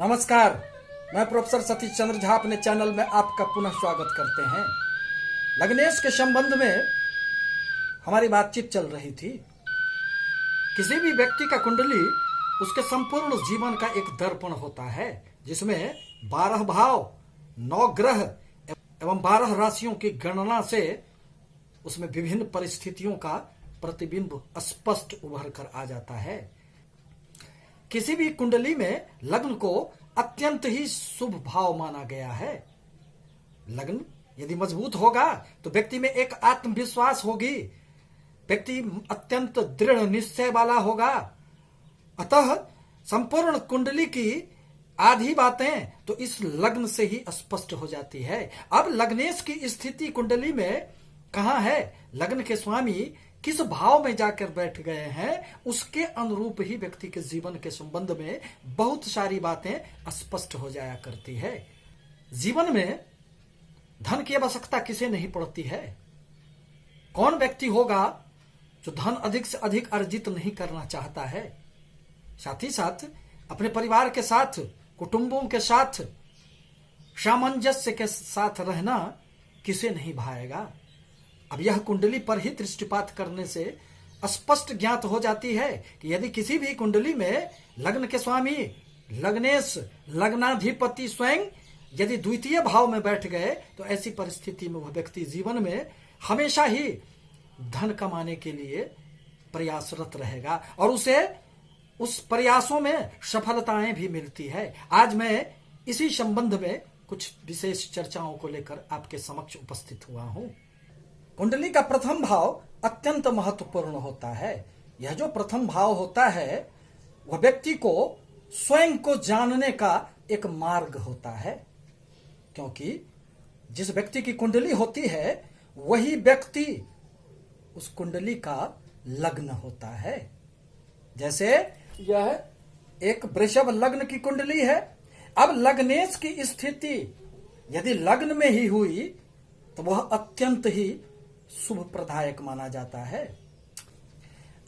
नमस्कार, मैं प्रोफेसर सतीश चंद्र झा अपने चैनल में आपका पुनः स्वागत करते हैं। लग्नेश के संबंध में हमारी बातचीत चल रही थी। किसी भी व्यक्ति का कुंडली उसके संपूर्ण जीवन का एक दर्पण होता है, जिसमें 12 भाव, 9 ग्रह एवं 12 राशियों की गणना से उसमें विभिन्न परिस्थितियों का प्रतिबिंब स्पष्ट उभर कर आ जाता है। किसी भी कुंडली में लग्न को अत्यंत ही शुभ भाव माना गया है। लग्न यदि मजबूत होगा तो व्यक्ति में एक आत्मविश्वास होगी, व्यक्ति अत्यंत दृढ़ निश्चय वाला होगा। अतः संपूर्ण कुंडली की आधी बातें तो इस लग्न से ही स्पष्ट हो जाती है। अब लग्नेश की स्थिति कुंडली में कहाँ है, लग्न के स्वामी किस भाव में जाकर बैठ गए हैं, उसके अनुरूप ही व्यक्ति के जीवन के संबंध में बहुत सारी बातें स्पष्ट हो जाया करती है। जीवन में धन की आवश्यकता किसे नहीं पड़ती है। कौन व्यक्ति होगा जो धन अधिक से अधिक अर्जित नहीं करना चाहता है। साथ ही साथ अपने परिवार के साथ, कुटुंबों के साथ सामंजस्य के साथ रहना किसे नहीं भाएगा। अब यह कुंडली पर ही दृष्टिपात करने से स्पष्ट ज्ञात हो जाती है कि यदि किसी भी कुंडली में लग्न के स्वामी लग्नेश, लग्नाधिपति स्वयं यदि द्वितीय भाव में बैठ गए तो ऐसी परिस्थिति में वह व्यक्ति जीवन में हमेशा ही धन कमाने के लिए प्रयासरत रहेगा और उसे उस प्रयासों में सफलताएं भी मिलती है। आज मैं इसी संबंध में कुछ विशेष चर्चाओं को लेकर आपके समक्ष उपस्थित हुआ हूं। कुंडली का प्रथम भाव अत्यंत महत्वपूर्ण होता है। यह जो प्रथम भाव होता है वह व्यक्ति को स्वयं को जानने का एक मार्ग होता है, क्योंकि जिस व्यक्ति की कुंडली होती है वही व्यक्ति उस कुंडली का लग्न होता है। जैसे यह एक वृषभ लग्न की कुंडली है। अब लग्नेश की स्थिति यदि लग्न में ही हुई तो वह अत्यंत ही शुभ प्रदायक माना जाता है।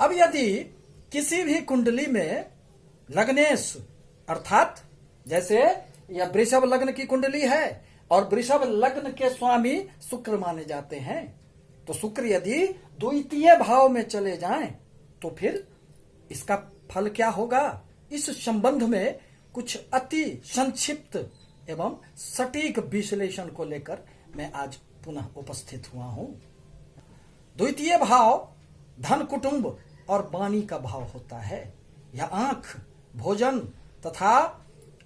अब यदि किसी भी कुंडली में लग्नेश अर्थात जैसे यह वृषभ लग्न की कुंडली है और वृषभ लग्न के स्वामी शुक्र माने जाते हैं, तो शुक्र यदि द्वितीय भाव में चले जाएं तो फिर इसका फल क्या होगा। इस संबंध में कुछ अति संक्षिप्त एवं सटीक विश्लेषण को लेकर मैं आज पुनः उपस्थित हुआ हूं। द्वितीय भाव धन, कुटुंब और वाणी का भाव होता है। यह आंख, भोजन तथा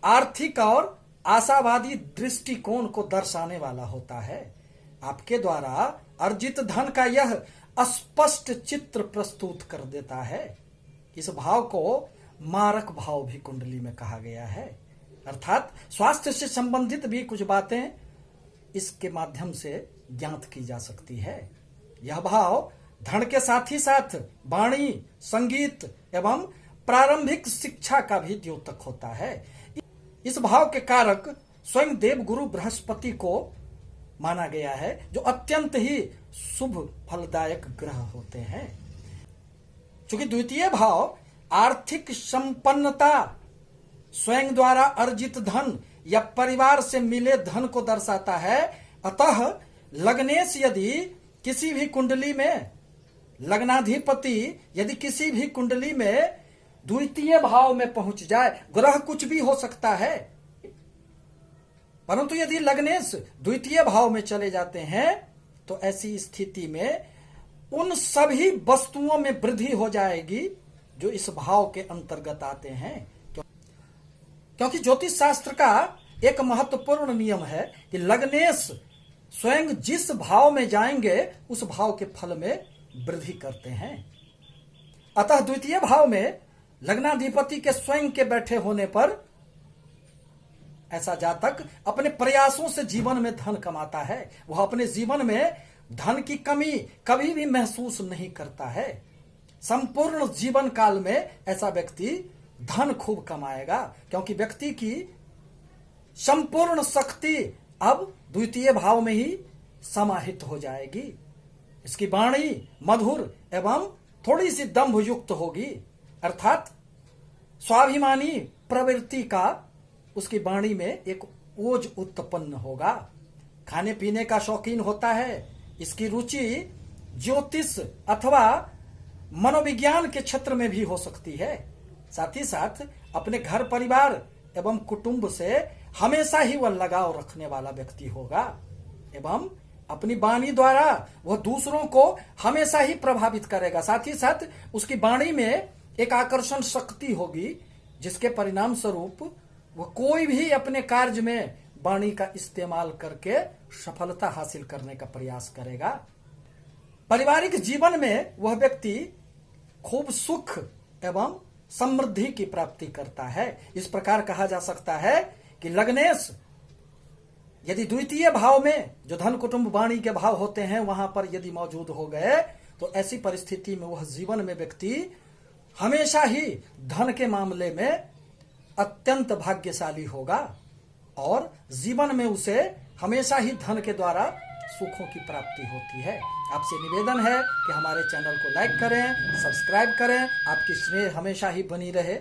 आर्थिक और आशावादी दृष्टिकोण को दर्शाने वाला होता है। आपके द्वारा अर्जित धन का यह स्पष्ट चित्र प्रस्तुत कर देता है। इस भाव को मारक भाव भी कुंडली में कहा गया है, अर्थात स्वास्थ्य से संबंधित भी कुछ बातें इसके माध्यम से ज्ञात की जा सकती है। यह भाव धन के साथ ही साथ वाणी, संगीत एवं प्रारंभिक शिक्षा का भी द्योतक होता है। इस भाव के कारक स्वयं देवगुरु बृहस्पति को माना गया है, जो अत्यंत ही शुभ फलदायक ग्रह होते हैं। चूंकि द्वितीय भाव आर्थिक संपन्नता, स्वयं द्वारा अर्जित धन या परिवार से मिले धन को दर्शाता है, अतः लग्नेश यदि किसी भी कुंडली में, लग्नाधिपति यदि किसी भी कुंडली में द्वितीय भाव में पहुंच जाए, ग्रह कुछ भी हो सकता है, परंतु यदि लग्नेश द्वितीय भाव में चले जाते हैं तो ऐसी स्थिति में उन सभी वस्तुओं में वृद्धि हो जाएगी जो इस भाव के अंतर्गत आते हैं। क्योंकि ज्योतिष शास्त्र का एक महत्वपूर्ण नियम है कि लग्नेश स्वयं जिस भाव में जाएंगे उस भाव के फल में वृद्धि करते हैं। अतः द्वितीय भाव में लग्नाधिपति के स्वयं के बैठे होने पर ऐसा जातक अपने प्रयासों से जीवन में धन कमाता है। वह अपने जीवन में धन की कमी कभी भी महसूस नहीं करता है। संपूर्ण जीवन काल में ऐसा व्यक्ति धन खूब कमाएगा, क्योंकि व्यक्ति की संपूर्ण शक्ति अब द्वितीय भाव में ही समाहित हो जाएगी। इसकी वाणी मधुर एवं थोड़ी सी दंभ युक्त होगी, अर्थात स्वाभिमानी प्रवृत्ति का उसकी वाणी में एक ओज उत्पन्न होगा। खाने पीने का शौकीन होता है, इसकी रुचि ज्योतिष अथवा मनोविज्ञान के क्षेत्र में भी हो सकती है। साथ ही साथ अपने घर परिवार एवं कुटुंब से हमेशा ही वह लगाव रखने वाला व्यक्ति होगा एवं अपनी वाणी द्वारा वह दूसरों को हमेशा ही प्रभावित करेगा। साथ ही साथ उसकी वाणी में एक आकर्षण शक्ति होगी, जिसके परिणाम स्वरूप वह कोई भी अपने कार्य में वाणी का इस्तेमाल करके सफलता हासिल करने का प्रयास करेगा। पारिवारिक जीवन में वह व्यक्ति खूब सुख एवं समृद्धि की प्राप्ति करता है। इस प्रकार कहा जा सकता है कि लग्नेश यदि द्वितीय भाव में जो धन कुटुंब वाणी के भाव होते हैं वहां पर यदि मौजूद हो गए तो ऐसी परिस्थिति में वह जीवन में व्यक्ति हमेशा ही धन के मामले में अत्यंत भाग्यशाली होगा और जीवन में उसे हमेशा ही धन के द्वारा सुखों की प्राप्ति होती है। आपसे निवेदन है कि हमारे चैनल को लाइक करें, सब्सक्राइब करें। आपकी स्नेह हमेशा ही बनी रहे।